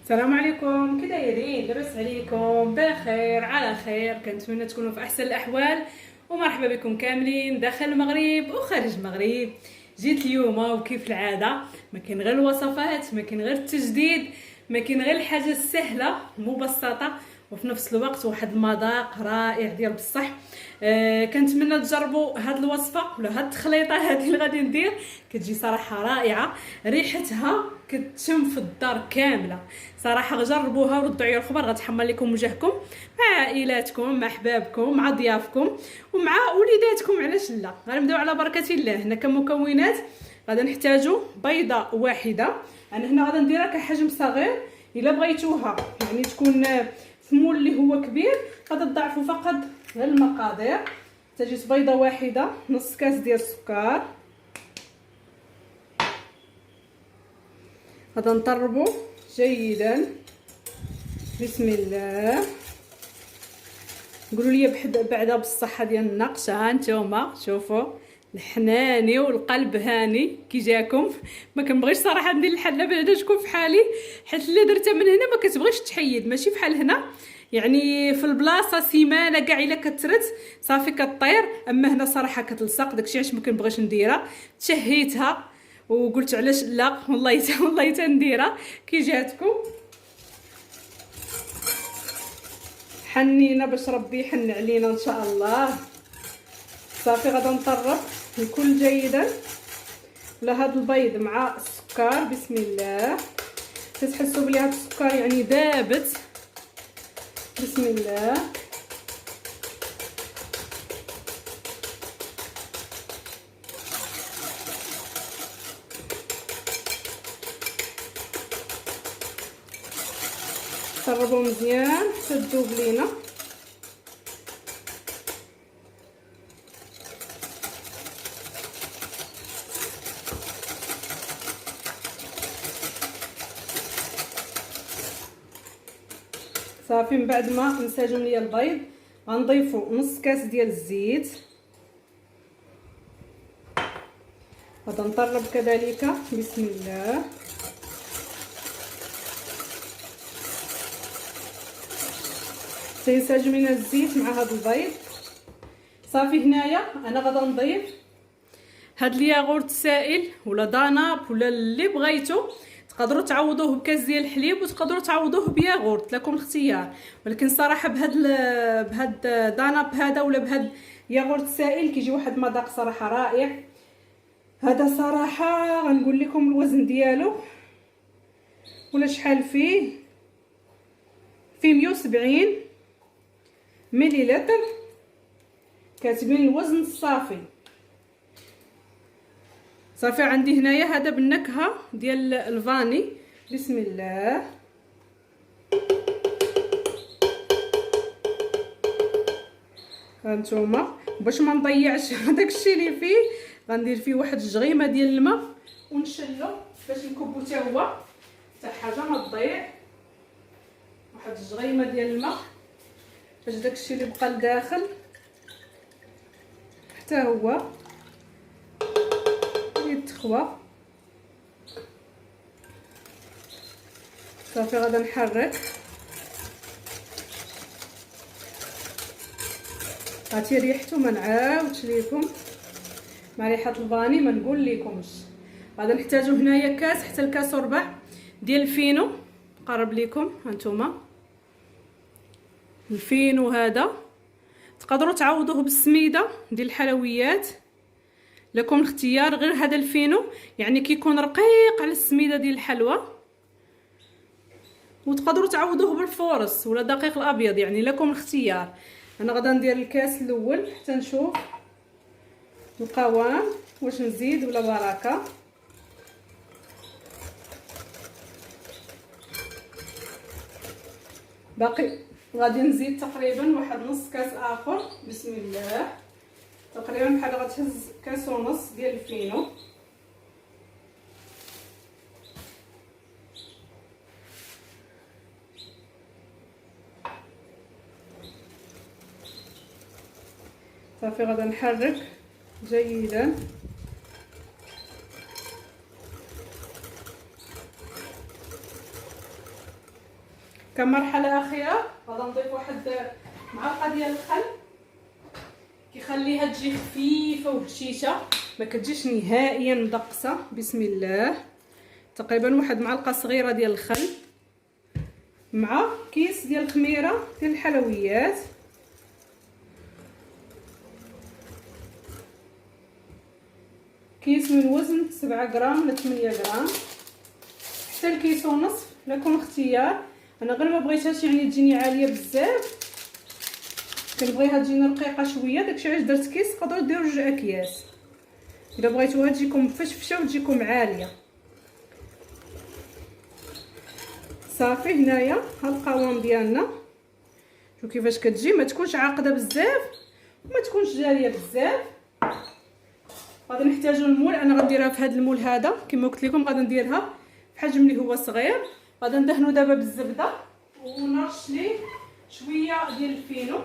السلام عليكم، كي دايرين؟ لاباس عليكم؟ بخير على خير، كنتمنى تكونوا في احسن الاحوال. ومرحبا بكم كاملين داخل المغرب وخارج المغرب. جيت اليوم وكيف العاده ما كاين غير الوصفات، ما كاين غير التجديد، ما كاين غير الحاجه السهله المبسطه وفي نفس الوقت واحد المذاق رائع ديال بصح. كنتمنى تجربوا هاد الوصفه ولا هاد التخليطه هذه اللي غادي ندير. كتجي صراحه رائعه، ريحتها كتشم في الدار كامله. صراحه جربوها وردوا عليا الخبر، غتحمل لكم وجهكم مع عائلاتكم، مع احبابكم، مع ضيافكم ومع وليداتكم. علاش لا؟ غنبداو على بركه الله. هنا كمكونات غادي نحتاجوا بيضه واحده، انا هنا غادي نديرها كحجم صغير. الا بغيتوها يعني تكون في مول اللي هو كبير غادي تضاعفوا فقط غير المقادير. تجيت بيضه واحده، نص كاس ديال السكر. غادي نطربوا جيدا. بسم الله. قولوا لي بعدا بالصحه ديال النقش. ها نتوما شوفوا الحناني والقلب هاني كي جاكم. ما كنبغيش صراحه ندير الحله بعدا تكون في حالي، حيت اللي درتها من هنا ما كتبغيش تحيد، ماشي بحال هنا يعني في البلاصه سيمانه كاع الا كثرت صافي كطير. اما هنا صراحه كتلصق، داكشي علاش ما كنبغيش نديرها. تشهيتها وقلت علاش لا، والله تنديرها كي جاتكم. حنينا باش ربي يحن علينا ان شاء الله. صافي غادا نطرب الكل جيدا ولا هذا البيض مع السكر. بسم الله. تحسوا بلي هذا السكر يعني دابت. بسم الله. طربوا مزيان حتى تذوب لينا. صافي من بعد ما انسجم ليا البيض غنضيفوا نص كاس ديال الزيت. غادا نطرب كذلك. بسم الله. سينسجم لنا الزيت مع هذا البيض. صافي هنايا انا غادا نضيف هاد الياغورت السائل ولا داناب ولا اللي بغيتو. تقدروا تعوضوه بكاس ديال الحليب وتقدروا تعوضوه بياغورت، لكم الاختيار. ولكن صراحه بهاد داناب هذا ولا بهاد ياغورت السائل كيجي واحد المذاق صراحه رائع. هذا صراحه غنقول لكم الوزن ديالو ولا شحال فيه 170 مليلتر. كاتبين الوزن الصافي. صافي عندي هنايا هذا بالنكهه ديال الفاني. بسم الله. هانتوما باش ما نضيعش داكشي اللي فيه غندير فيه واحد الجغيمه ديال الماء ونشلو باش نكبو حتى هو حتى حاجه ما تضيع. واحد الجغيمه ديال الماء باش داكشي اللي بقى لداخل حتى هو يتخوى. صافي غادا نحرك. عرفتي ريحته ما نعاودش ليكم، مع ريحه الفاني ما نقول لكمش. غادا نحتاجو هنايا كاس حتى الكاس وربع ديال الفينو. قرب لكم هانتوما الفينو هذا. تقدروا تعوضوه بالسميده ديال الحلويات، لكم الاختيار. غير هذا الفينو يعني كيكون رقيق على السميده ديال الحلوى. وتقدروا تعوضوه بالفورص ولا دقيق الابيض، يعني لكم الاختيار. انا غادا ندير الكاس الاول حتى نشوف القوام واش نزيد ولا بركه. باقي غادي نزيد تقريبا واحد نص كاس اخر. بسم الله. تقريبا بحال غتهز كاس ونص ديال الفينو. صافي غادا نحرك جيدا. كمرحله اخيره غادي نضيف واحد معلقه ديال الخل، كيخليها تجي خفيفه وهشيشه، ما كتجيش نهائيا مدقسه. بسم الله. تقريبا واحد معلقه صغيره ديال الخل مع كيس ديال الخميره ديال الحلويات، كيس من وزن 7 غرام ل 8 غرام، حتى الكيس ونصف لكم اختيار. انا غير ما بغيتهاش يعني تجيني عاليه بزاف، كنبغيها تجيني رقيقه شويه، داكشي علاش درت كيس. تقدروا ديروا 2 اكياس الا بغيتوها تجيكم مفشفشه وتجيكم عاليه. صافي هنايا ها القوام ديالنا، شوفوا كيفاش كتجي، ما تكونش عاقده بزاف وما تكونش جاريه بزاف. غادي نحتاجوا المول، انا غنديرها في هذا المول هذا كما قلت لكم، غادي نديرها في حجم اللي هو صغير. غادي ندهنوا دابا بالزبده ونرش ليه شويه ديال الفينو.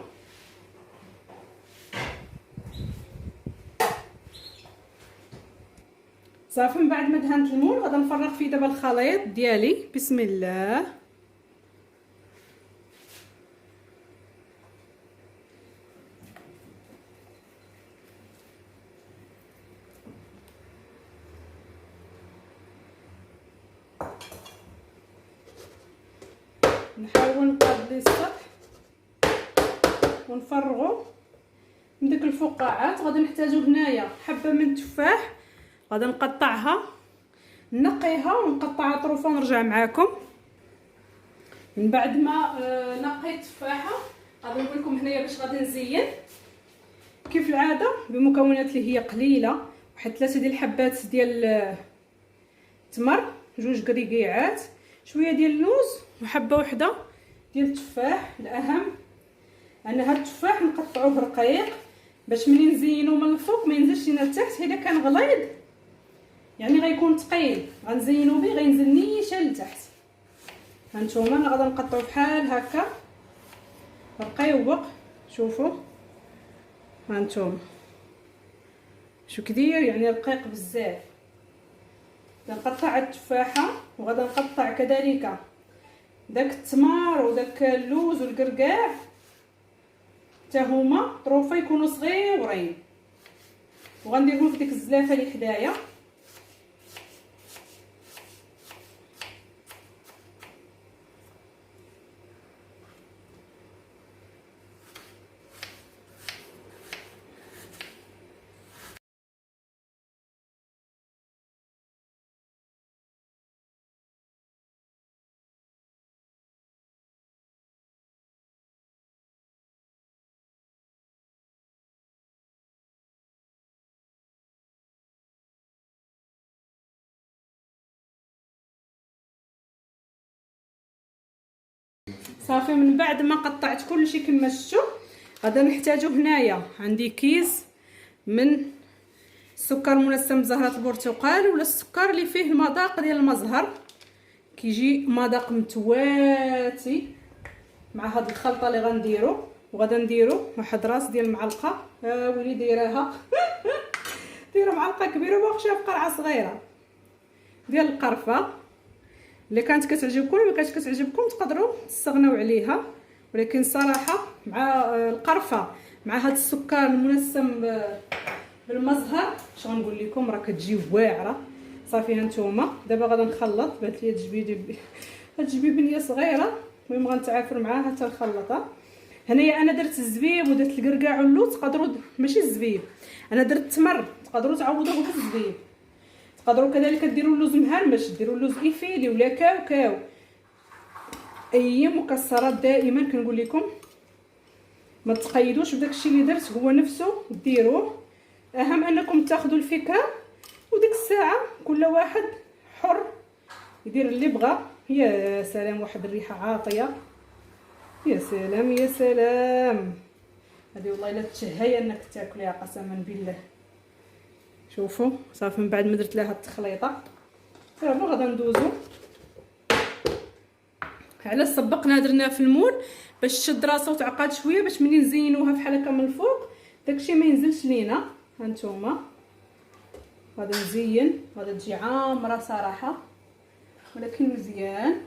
صافي من بعد ما دهنت المول غادي نفرغ فيه دابا الخليط ديالي. بسم الله. نحاول نقاد السطح ونفرغو من ديك الفقاعات. غادي نحتاجو هنايا حبه من التفاح، غادي نقطعها، نقيها ونقطعها طروفه ونرجع معاكم. من بعد ما نقيت التفاحه غادي نقول لكم هنايا باش غادي نزين كيف العاده بمكونات اللي هي قليله. واحد 3 ديال الحبات ديال التمر، 2 قريقيعات، شويه ديال اللوز وحبه وحده ديال التفاح. الاهم ان هذا التفاح نقطعوه رقيق باش ملي نزينو من الفوق ما ينزلش لينا لتحت. الا كان غليظ يعني غيكون ثقيل، غنزينو به غينزل نيشان لتحت. هانتوما انا غادي نقطعو بحال هكا رقيق. شوفوا هانتوما شو كدير، يعني رقيق بزاف. نقطع التفاحه وغادي نقطع كذلك داك التمر وداك اللوز والقرقاع حتى هما طروفه يكونوا صغيورين، وغنديرهم في ديك الزلافه اللي حدايا. صافي من بعد ما قطعت كلشي كما شفتوا غادي نحتاجو هنايا عندي كيس من السكر منسم زهرة البرتقال، ولا السكر اللي فيه المذاق ديال المزهر، كيجي مذاق متواتي مع هاد الخلطه اللي غنديرو. وغادا نديرو واحد راس ديال المعلقه، ولي دايراها دايره معلقه كبيره واخشها في قرعه صغيره ديال القرفه. اللي كانت كتعجبكم ما كانتش كتعجبكم تقدروا تستغناو عليها، ولكن صراحه مع القرفه مع هذا السكر المنسم بالمزهر اش غنقول لكم راه كتجي واعره. صافي هانتوما دابا غادا نخلط. بات لي هاد الجبيبنيه صغيره، المهم غنتعافر معاها حتى نخلطها. هنايا انا درت الزبيب ودرت الكركاع واللوز، تقدروا ماشي الزبيب، انا درت التمر، تقدروا تعوضوه بالزبيب. تقدروا كذلك ديروا اللوز مهرمش، ديروا اللوز ايفيلي ولا كاوكاو. اي مكسرات دائما كنقول لكم ما تقيدوش بداكشي اللي درت هو نفسه ديروه. اهم انكم تاخذوا الفكره، وديك الساعه كل واحد حر يدير اللي بغى. يا سلام واحد الريحه عاطيه، يا سلام يا سلام. هذه والله الا تشهي انك تاكليها قسما بالله. شوفوا صافي من بعد ما درت لها التخليطه دابا غادا ندوزو على سبقنا درناه في المول باش تشد راسها وتعقد شويه، باش ملي نزينوها بحال هكا من الفوق داكشي ما ينزلش لينا. هانتوما غادا نزين، غادا تجي عامره صراحه ولكن مزيان.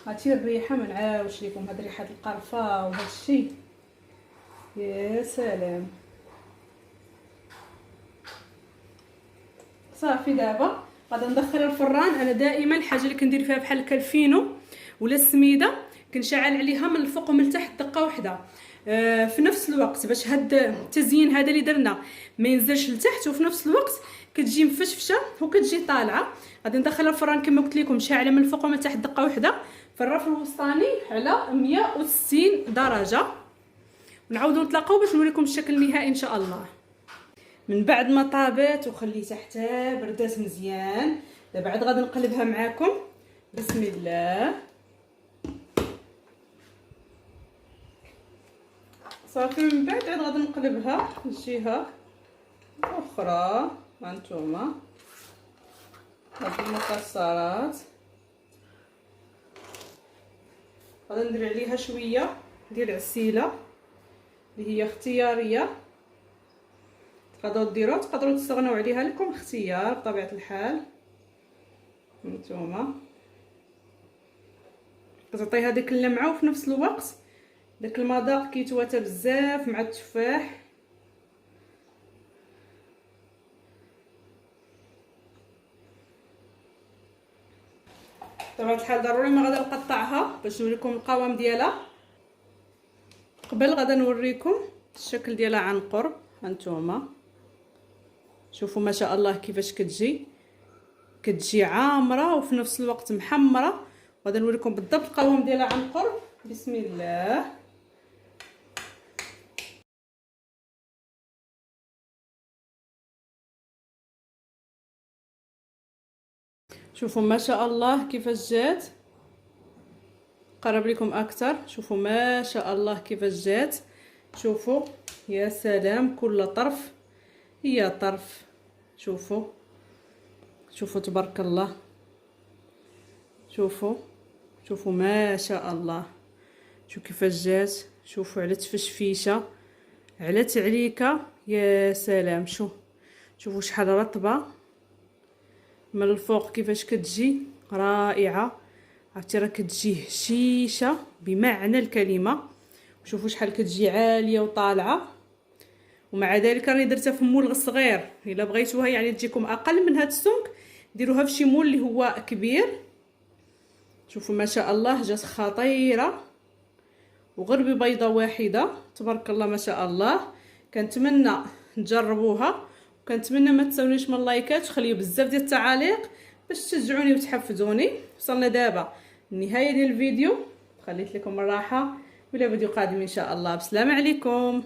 عرفتي الريحه ما نعاودش لكم هاد ريحه القرفه وهذا الشيء. يا سلام. صافي دابا غادي ندخل الفران. انا دائما الحاجه اللي كندير فيها بحال الكالفينو ولا السميده كنشعل عليها من الفوق ومن التحت دقه واحده في نفس الوقت باش هاد التزيين هذا اللي درنا ما ينزلش لتحت، وفي نفس الوقت كتجي مفشفشه وكتجي طالعه. غادي ندخل الفران كما قلت لكم شاعله من الفوق ومن التحت دقه واحده في الرف الوسطاني على 160 درجه، ونعاودوا نتلاقاو باش نوريكم الشكل النهائي ان شاء الله. من بعد ما طابت وخليتها حتى بردات مزيان، دابا عاد غادي نقلبها معاكم. بسم الله. صافي من بعد عاد غادي نقلبها الجهه اخرى. هانتوما هاد المكسرات غادي ندير عليها شويه ديال العسيله اللي هي اختياريه، تقدروا ديروها تقدروا تستغنوا عليها، لكم اختيار بطبيعه الحال. هانتوما كتعطيها ديك اللمعه وفي نفس الوقت داك المذاق كيتواتى بزاف مع التفاح. بطبيعه الحال ضروري ما غادي نقطعها باش نوريكم القوام ديالها. قبل غادي نوريكم الشكل ديالها عن قرب. هانتوما شوفوا ما شاء الله كيفاش كتجي عامره وفي نفس الوقت محمره. غادي نوريكم بالضبط القوام ديالها عن قرب. بسم الله. شوفوا ما شاء الله كيفاش جات. قرب لكم اكثر. شوفوا ما شاء الله كيفاش جات. شوفوا يا سلام، كل طرف هي طرف. شوفوا تبارك الله. شوفوا ما شاء الله. شوفوا كيفاش جات. شوفوا على تفشفيشه على تعليكه. يا سلام. شوفوا شحال رطبه من الفوق، كيفاش كتجي رائعه. عرفتي راه كتجي هشيشه بمعنى الكلمه. شوفوا شحال كتجي عاليه وطالعه، ومع ذلك راني درتها في مول صغير. الا بغيتوها يعني تجيكم اقل من هذا السمك ديروها في شي مول اللي هو كبير. شوفوا ما شاء الله جات خطيره، وغير ببيضه واحده تبارك الله ما شاء الله. كنتمنى تجربوها، وكنتمنى ما تنسونيش من اللايكات وخليو بزاف ديال التعاليق باش تشجعوني وتحفزوني. وصلنا دابا النهايه ديال الفيديو، خليت لكم الراحه، ولا فيديو قادم ان شاء الله. بسلام عليكم.